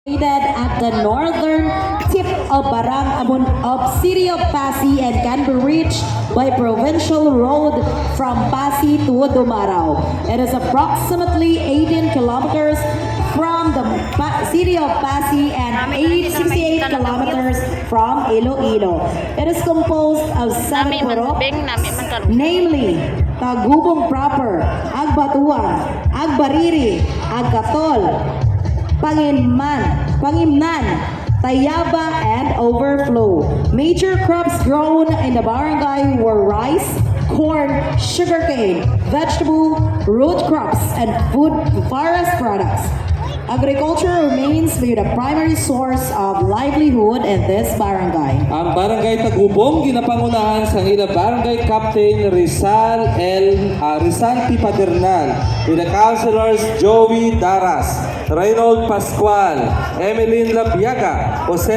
Located at the northern tip of City of Pasig and can be reached by provincial road from Pasig to Dumaraw. It is approximately 18 kilometers from the city of Pasig and 68 kilometers from Iloilo. It is composed of 7 purok, namely Tagubong proper, Agbatuan, Agbariri, Agkatol, Pangimnan, Tayaba, and Overflow. Major crops grown in the barangay were rice, corn, sugarcane, vegetable, root crops, and food forest products. Agriculture remains the primary source of livelihood in this barangay. Ang Barangay Tagubong ginapangunahan sa ila Barangay Captain Rizal P. Padernal with the councilors Joey Daras, Reynold Pascual, Emeline Labiaga, Jose